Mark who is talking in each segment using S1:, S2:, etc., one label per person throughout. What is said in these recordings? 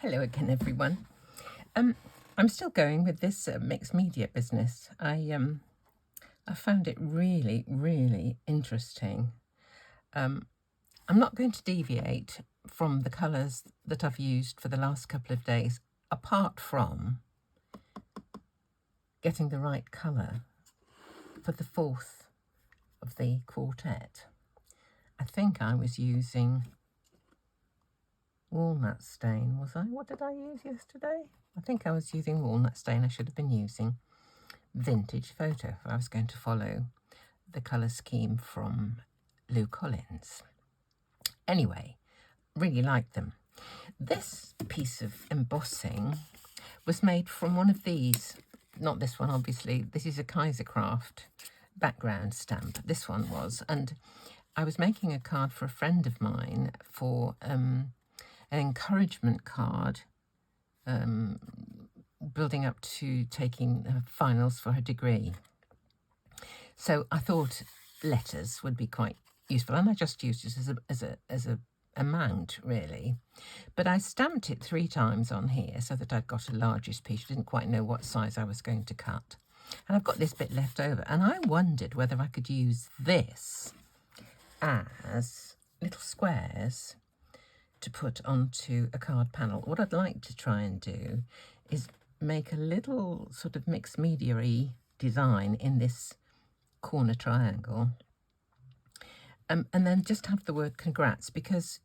S1: Hello again, everyone. I'm still going with this mixed media business. I found it really, really interesting. I'm not going to deviate from the colours that I've used for the last couple of days, apart from getting the right colour for the fourth of the quartet. I think I was using walnut stain, was I? What did I use yesterday? I think I was using walnut stain. I should have been using vintage photo if I was going to follow the colour scheme from Lou Collins. Anyway, really like them. This piece of embossing was made from one of these, not this one obviously, this is a Kaisercraft background stamp, this one was, and I was making a card for a friend of mine for an encouragement card, building up to taking finals for her degree. So I thought letters would be quite useful, and I just used it as a mount, really. But I stamped it 3 times on here so that I'd got a largest piece. I didn't quite know what size I was going to cut. And I've got this bit left over, and I wondered whether I could use this as little squares to put onto a card panel. What I'd like to try and do is make a little sort of mixed media-y design in this corner triangle, and then just have the word congrats, because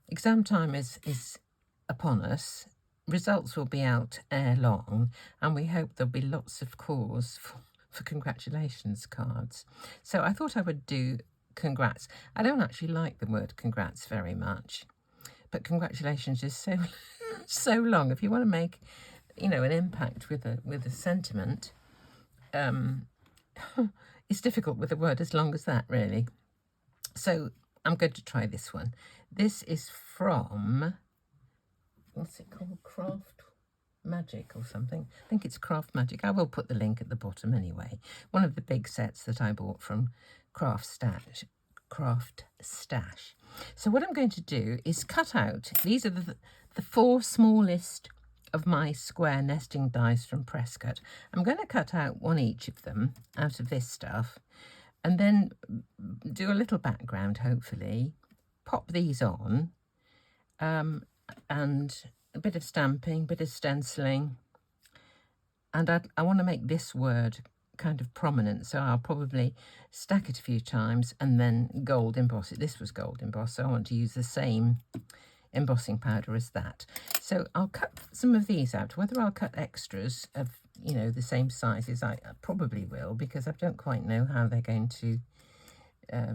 S1: exam time is upon us. Results will be out ere long, and we hope there'll be lots of calls for congratulations cards. So I thought I would do congrats. I don't actually like the word congrats very much, but congratulations is so long. If you want to make, you know, an impact with a sentiment, it's difficult with a word as long as that, really. So I'm going to try this one. This is from, what's it called? Craft Magic or something. I think it's Craft Magic. I will put the link at the bottom anyway. One of the big sets that I bought from Craft Stash. So what I'm going to do is cut out, these are the 4 smallest of my square nesting dies from Presscut. I'm going to cut out 1 each of them out of this stuff, and then do a little background, hopefully, pop these on, and a bit of stamping, a bit of stenciling, and I want to make this word kind of prominent, so I'll probably stack it a few times and then gold emboss it. This was gold emboss, so I want to use the same embossing powder as that. So I'll cut some of these out. Whether I'll cut extras of, you know, the same sizes, I probably will, because I don't quite know how they're going to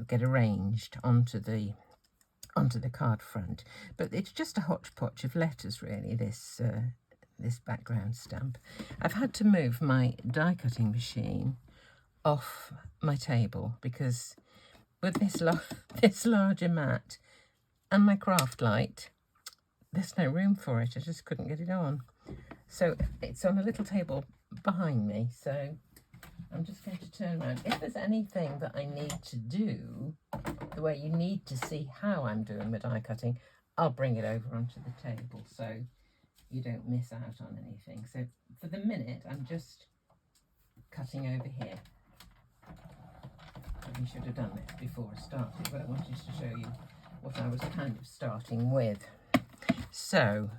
S1: get arranged onto the card front. But it's just a hodgepodge of letters, really, this background stamp. I've had to move my die cutting machine off my table because with this larger mat and my craft light, there's no room for it. I just couldn't get it on. So it's on a little table behind me. So I'm just going to turn around. If there's anything that I need to do, the way you need to see how I'm doing the die cutting, I'll bring it over onto the table so you don't miss out on anything. So for the minute, I'm just cutting over here. Probably should have done this before I started, but I wanted to show you what I was kind of starting with. So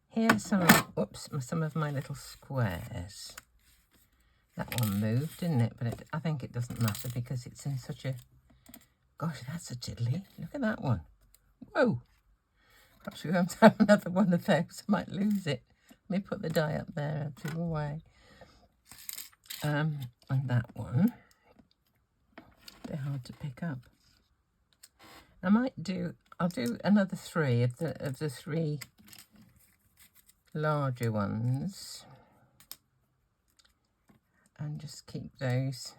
S1: here's some of my little squares. That one moved, didn't it? But I think it doesn't matter because it's in such a... Gosh, that's a tiddly. Look at that one. Whoa. Perhaps we won't have another one of those. I might lose it. Let me put the die up there out of the way. And that one. They're hard to pick up. I'll do another 3 of the 3 larger ones. And just keep those.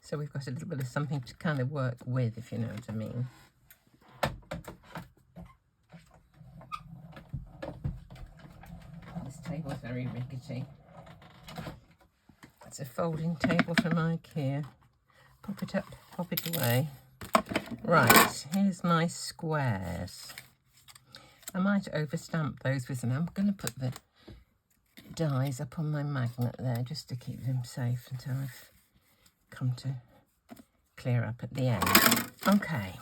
S1: So we've got a little bit of something to kind of work with, if you know what I mean. This table's very rickety. It's a folding table from IKEA. Pop it up, pop it away. Right, here's my squares. I might overstamp those with them. I'm going to put the dies up on my magnet there just to keep them safe until I've come to clear up at the end. Okay,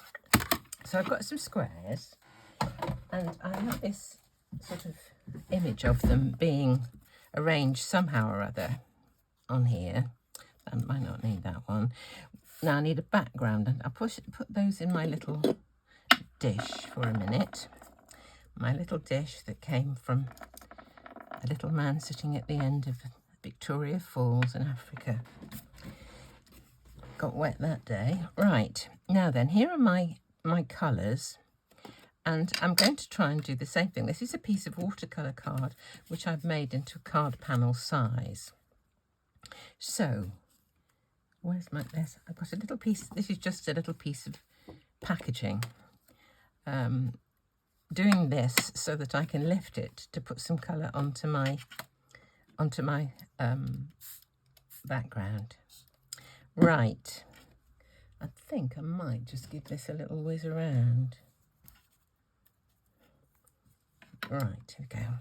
S1: so I've got some squares and I have this sort of image of them being arranged somehow or other on here. I might not need that one. Now I need a background, and I'll put those in my little dish for a minute. My little dish that came from a little man sitting at the end of Victoria Falls in Africa. Got wet that day. Right, now then, here are my colours, and I'm going to try and do the same thing. This is a piece of watercolour card which I've made into card panel size. So, where's my, this? I've got a little piece, this is just a little piece of packaging. Doing this so that I can lift it to put some colour onto my background. Right, I think I might just give this a little whiz around. Right, here we go.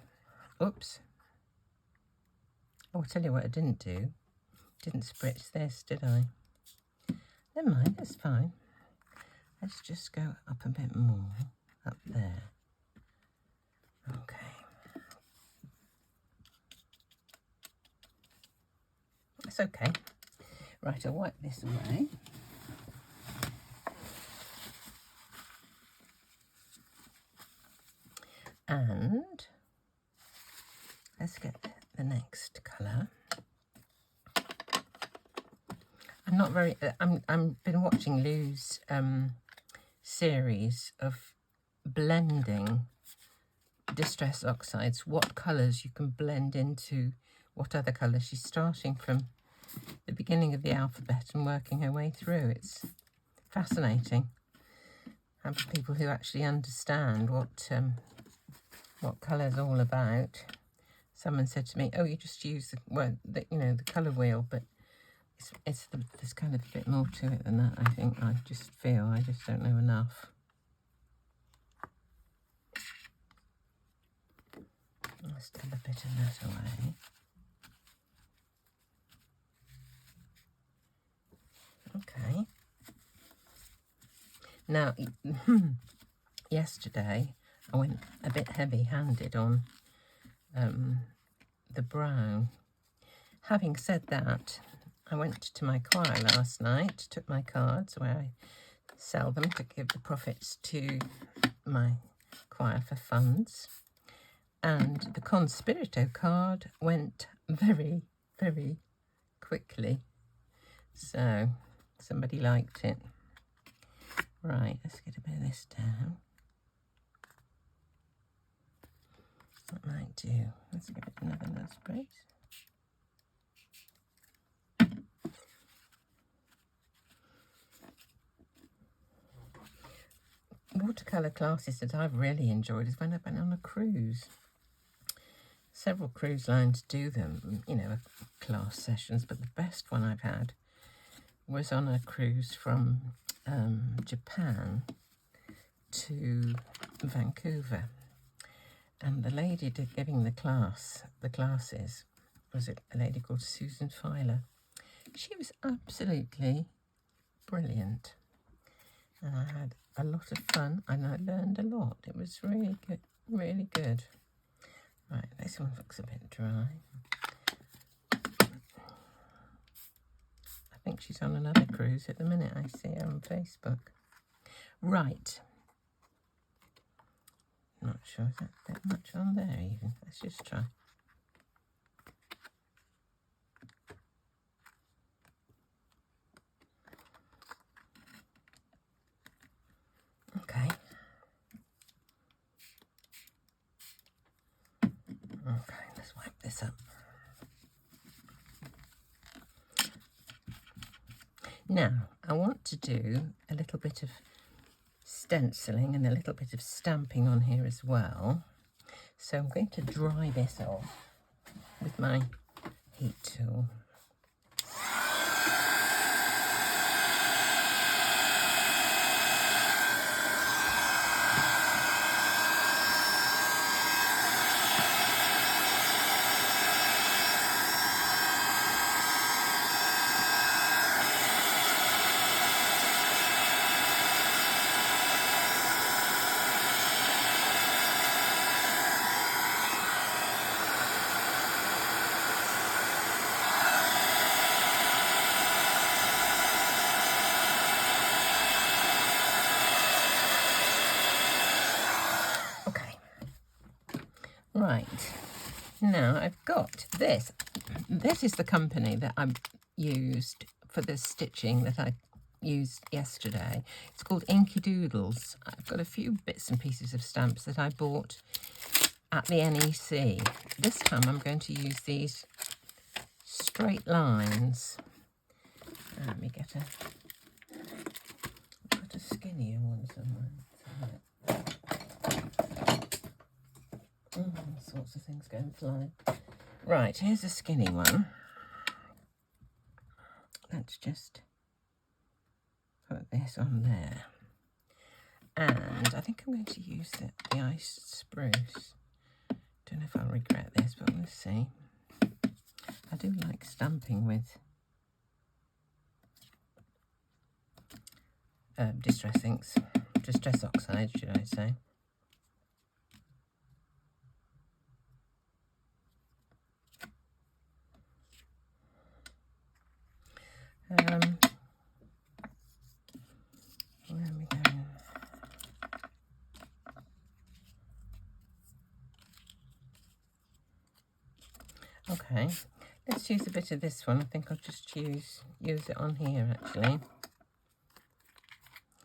S1: Oops. Oh, I'll tell you what I didn't do. Didn't spritz this, did I? Never mind, that's fine. Let's just go up a bit more, up there. Okay. That's okay. Right, I'll wipe this away. And let's get the next colour. I'm not very, I've been watching Lou's series of blending distress oxides, what colours you can blend into what other colours. She's starting from the beginning of the alphabet and working her way through. It's fascinating. Having people who actually understand what colour's all about. Someone said to me, "Oh, you just use the colour wheel," but there's kind of a bit more to it than that. I think I just don't know enough. Let's take a bit of that away. Okay. Now, yesterday I went a bit heavy-handed on the brown. Having said that, I went to my choir last night, took my cards where I sell them to give the profits to my choir for funds. And the Conspirito card went very, very quickly. So somebody liked it. Right, let's get a bit of this down. That might do. Let's give it another nose brace. Watercolour classes that I've really enjoyed is when I've been on a cruise. Several cruise lines do them, class sessions, but the best one I've had was on a cruise from Japan to Vancouver. And the lady giving the classes was a lady called Susan Filer. She was absolutely brilliant. And I had a lot of fun and I learned a lot. It was really good, really good. Right, this one looks a bit dry. I think she's on another cruise at the minute. I see her on Facebook. Right. Not sure is that much on there even. Let's just try. Okay. Okay, let's wipe this up. Now, I want to do a little bit of stenciling and a little bit of stamping on here as well. So I'm going to dry this off with my heat tool. Right, now I've got this. This is the company that I used for the stitching that I used yesterday. It's called Inky Doodles. I've got a few bits and pieces of stamps that I bought at the NEC. This time I'm going to use these straight lines. Let me get a skinnier one somewhere. All sorts of things going flying. Right, here's a skinny one. Let's just put this on there. And I think I'm going to use the iced spruce. Don't know if I'll regret this, but we'll see. I do like stamping with distress inks. Distress Oxide, should I say. Where are we going? Okay, let's use a bit of this one. I think I'll just use it on here actually.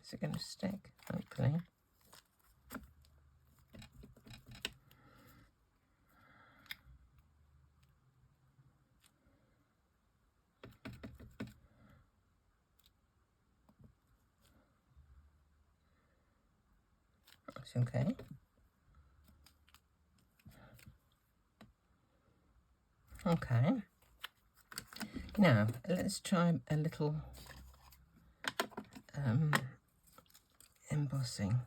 S1: Is it going to stick? Hopefully. That's okay. Okay. Now let's try a little embossing.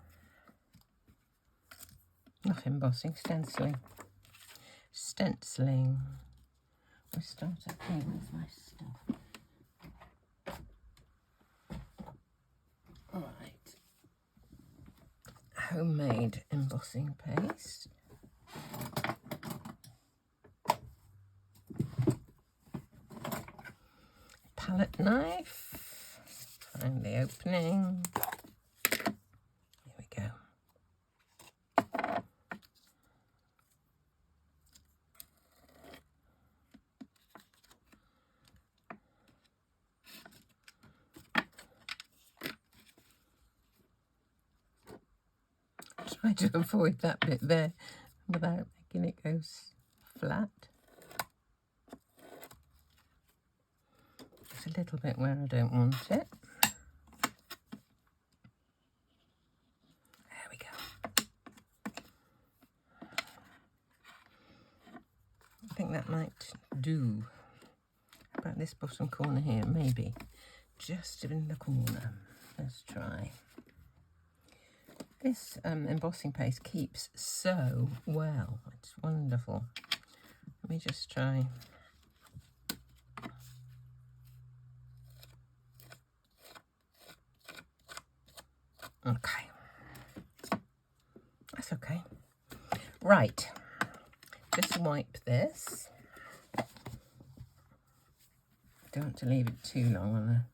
S1: Not embossing, stenciling. Stenciling. We'll start up here. Where's my stuff? All right. Homemade embossing paste. Palette knife. Find the opening. Here we go. Try to avoid that bit there without making it go flat. There's a little bit where I don't want it. There we go. I think that might do. About this bottom corner here, maybe. Just in the corner. Let's try. This embossing paste keeps so well. It's wonderful. Let me just try. Okay. That's okay. Right. Just wipe this. Don't want to leave it too long on a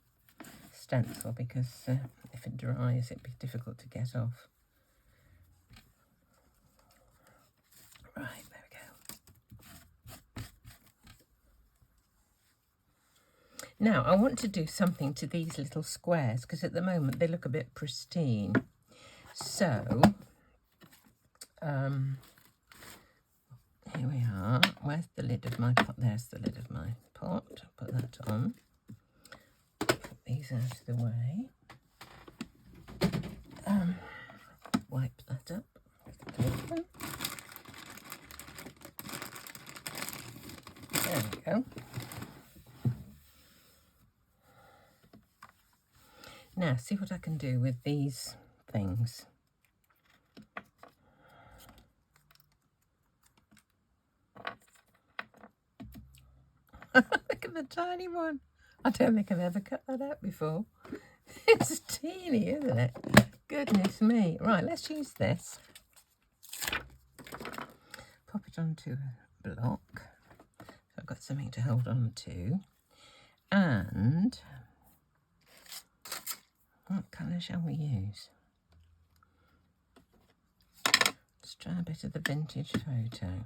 S1: stencil because if it dries it'd be difficult to get off. Right, there we go. Now I want to do something to these little squares because at the moment they look a bit pristine. So here we are. Where's the lid of my pot? There's the lid of my pot. Put that on. Put these out of the way. Wipe that up with the paper. There we go. Now, see what I can do with these things. Look at the tiny one. I don't think I've ever cut that out before. It's teeny, isn't it? Goodness me. Right, let's use this. Pop it onto a block. So I've got something to hold on to. And what colour shall we use? Let's try a bit of the vintage photo.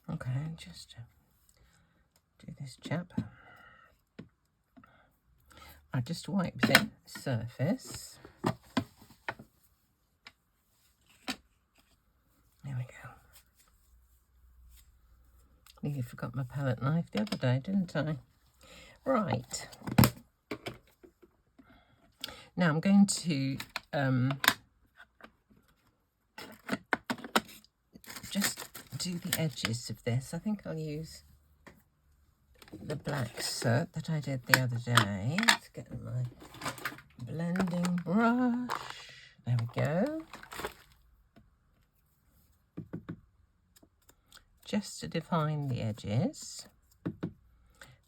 S1: Okay, just do this chap. I just wipe the surface. There we go. Nearly forgot my palette knife the other day, didn't I? Right. Now I'm going to just do the edges of this. I think I'll use the black soot that I did the other day. Let's get my blending brush. There we go. Just to define the edges.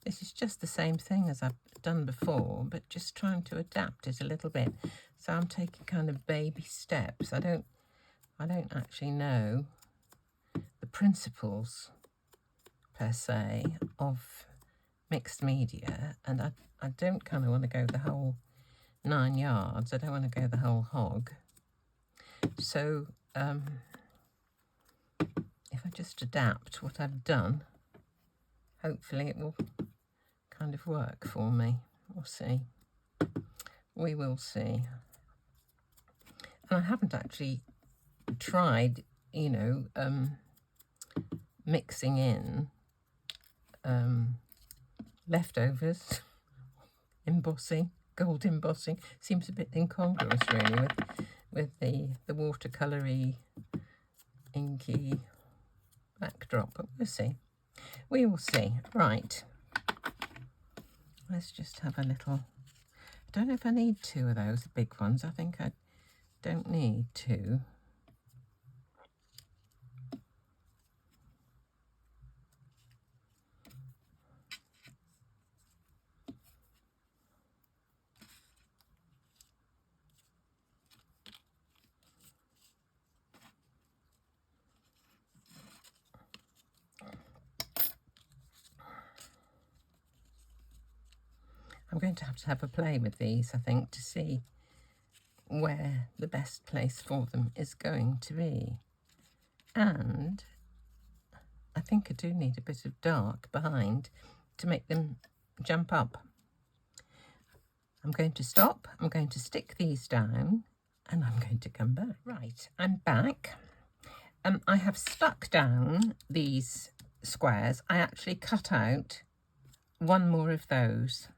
S1: This is just the same thing as I've done before, but just trying to adapt it a little bit. So I'm taking kind of baby steps. I don't actually know the principles per se of mixed media, and I don't kind of want to go the whole 9 yards. I don't want to go the whole hog. So if I just adapt what I've done, hopefully it will kind of work for me. We'll see. We will see. And I haven't actually tried, you know, mixing in leftovers, embossing, gold embossing. Seems a bit incongruous really with the watercolory, inky backdrop, but we'll see. We will see. Right. Let's just have a little... I don't know if I need 2 of those, the big ones. I think I don't need 2. I'm going to have a play with these, I think, to see where the best place for them is going to be. And I think I do need a bit of dark behind to make them jump up. I'm going to stop, I'm going to stick these down, and I'm going to come back. Right, I'm back. I have stuck down these squares. I actually cut out 1 more of those.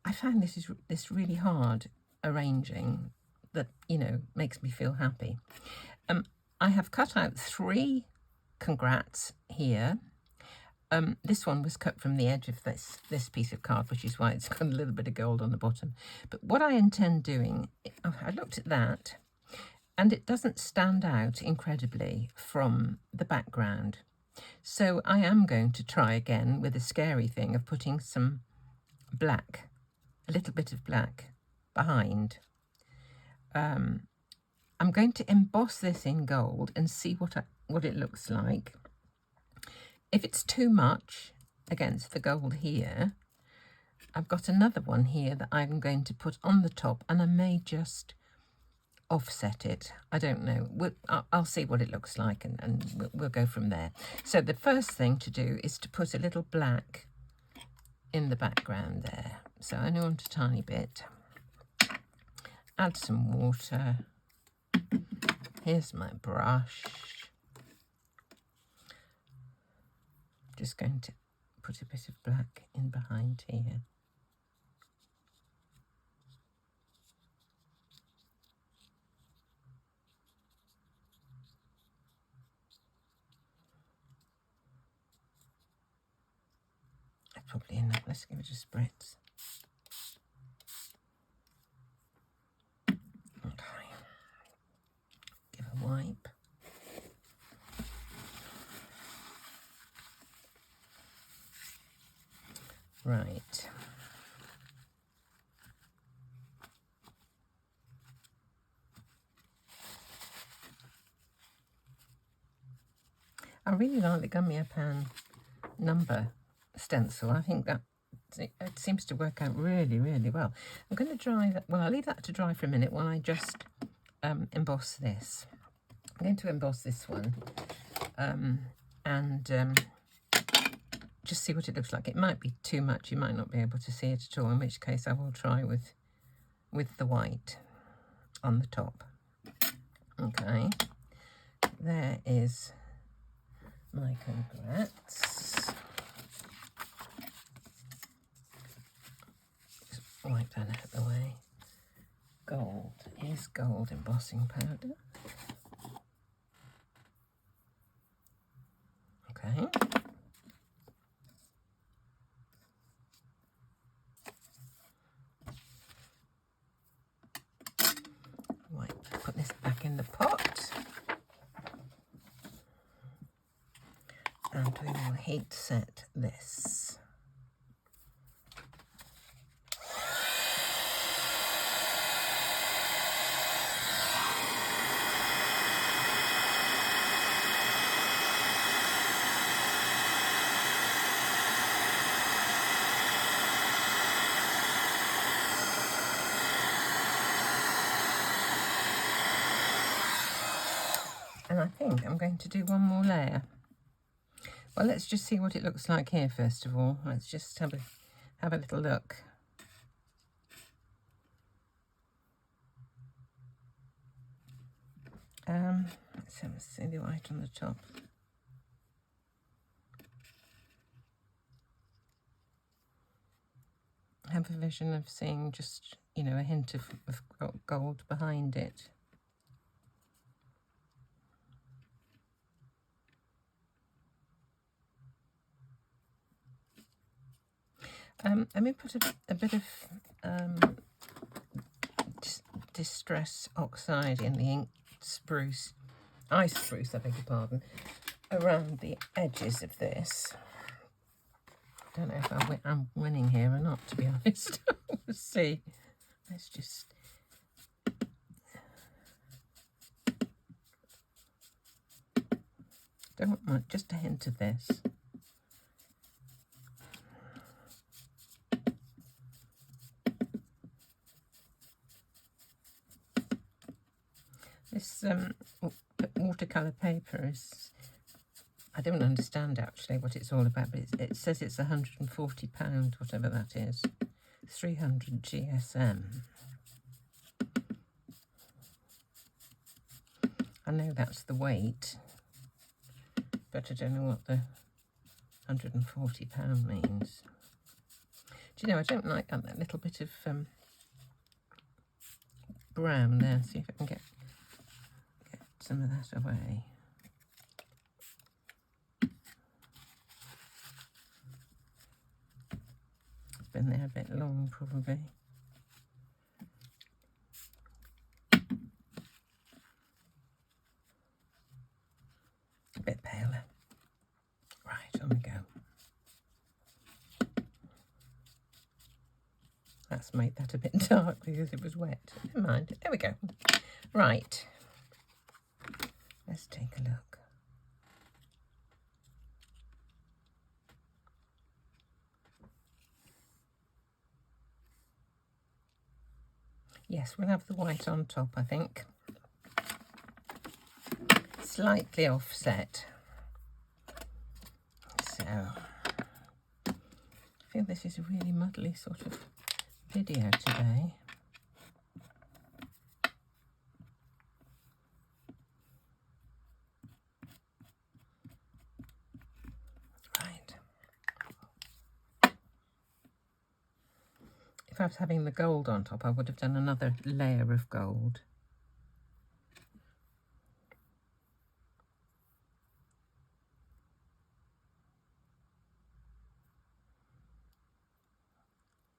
S1: I find this really hard arranging that, you know, makes me feel happy. I have cut out 3 congrats here. This one was cut from the edge of this piece of card, which is why it's got a little bit of gold on the bottom. But what I intend doing, I looked at that, and it doesn't stand out incredibly from the background. So I am going to try again with the scary thing of putting some black, a little bit of black behind. I'm going to emboss this in gold and see what it looks like. If it's too much against the gold here, I've got another one here that I'm going to put on the top, and I may just offset it. I don't know. I'll see what it looks like, and we'll go from there. So the first thing to do is to put a little black in the background there. So I only want a tiny bit. Add some water. Here's my brush. Just going to put a bit of black in behind here. That's probably enough. Let's give it a spritz. Okay. Give a wipe. Right. I really like the Gummiapan number stencil. I think that it seems to work out really, really well. I'm going to dry that. Well, I'll leave that to dry for a minute while I just emboss this. I'm going to emboss this one and just see what it looks like. It might be too much. You might not be able to see it at all, in which case I will try with the white on the top. Okay, there is my congrats. Just wipe that out of the way. Gold is gold embossing powder. Okay. Put this back in the pot. And we will heat set this. And I think I'm going to do one more layer. Well, let's just see what it looks like here first of all. Let's just have a little look. Let's see the white on the top. I have a vision of seeing just, you know, a hint of gold behind it. Let me put a bit of Distress Oxide in the ink spruce, ice spruce, I beg your pardon, around the edges of this. Don't know if I'm winning here or not, to be honest. We'll see. Let's just... Don't want much, just a hint of this. This watercolour paper is, I don't understand actually what it's all about, but it says it's £140, whatever that is, 300 GSM. I know that's the weight, but I don't know what the £140 means. Do you know, I don't like that little bit of brown there. See if I can get some of that away. It's been there a bit long, probably. A bit paler. Right, on we go. That's made that a bit dark because it was wet. Never mind. There we go. Right. Let's take a look. Yes, we'll have the white on top, I think. Slightly offset. So, I feel this is a really muddly sort of video today. If I was having the gold on top, I would have done another layer of gold.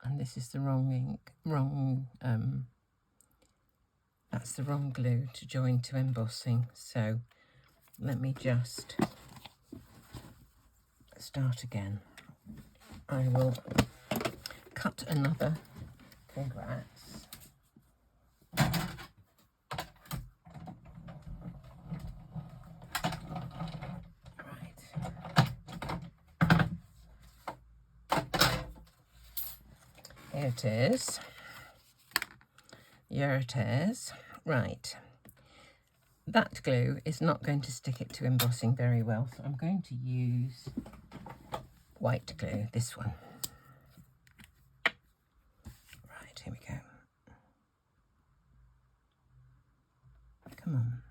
S1: And this is the wrong ink, that's the wrong glue to join to embossing. So let me just start again. I will cut another. Congrats. Right. Here it is. Here it is. Right. That glue is not going to stick it to embossing very well, so I'm going to use white glue, this one. Right, here we go. Come on.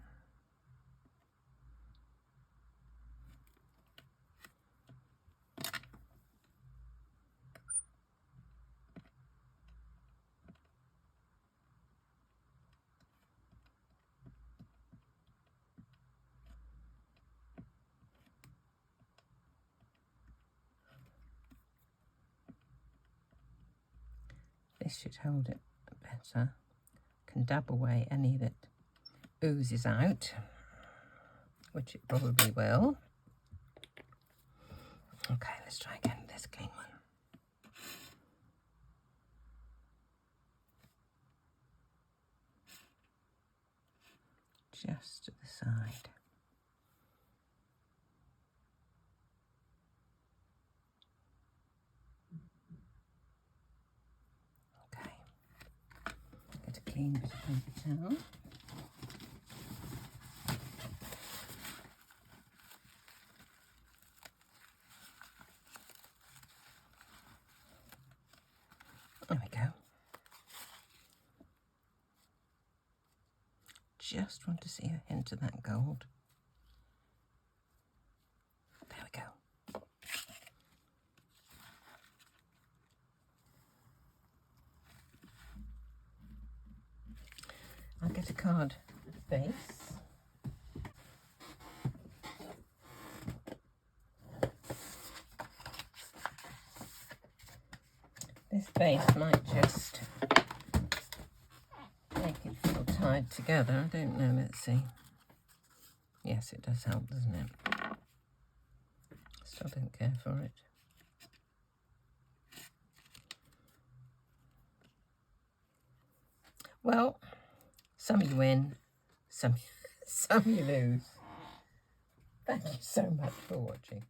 S1: This should hold it better. Can dab away any that oozes out, which it probably will. Okay, let's try again with this clean one. Just to the side. Get a clean bit of paper towel. There we go. Just want to see a hint of that gold. There we go. I'll get a card base. This base might just make it feel tied together. I don't know, let's see. Yes, it does help, doesn't it? Still don't care for it. Well, some you win, some you lose. Thank you so much for watching.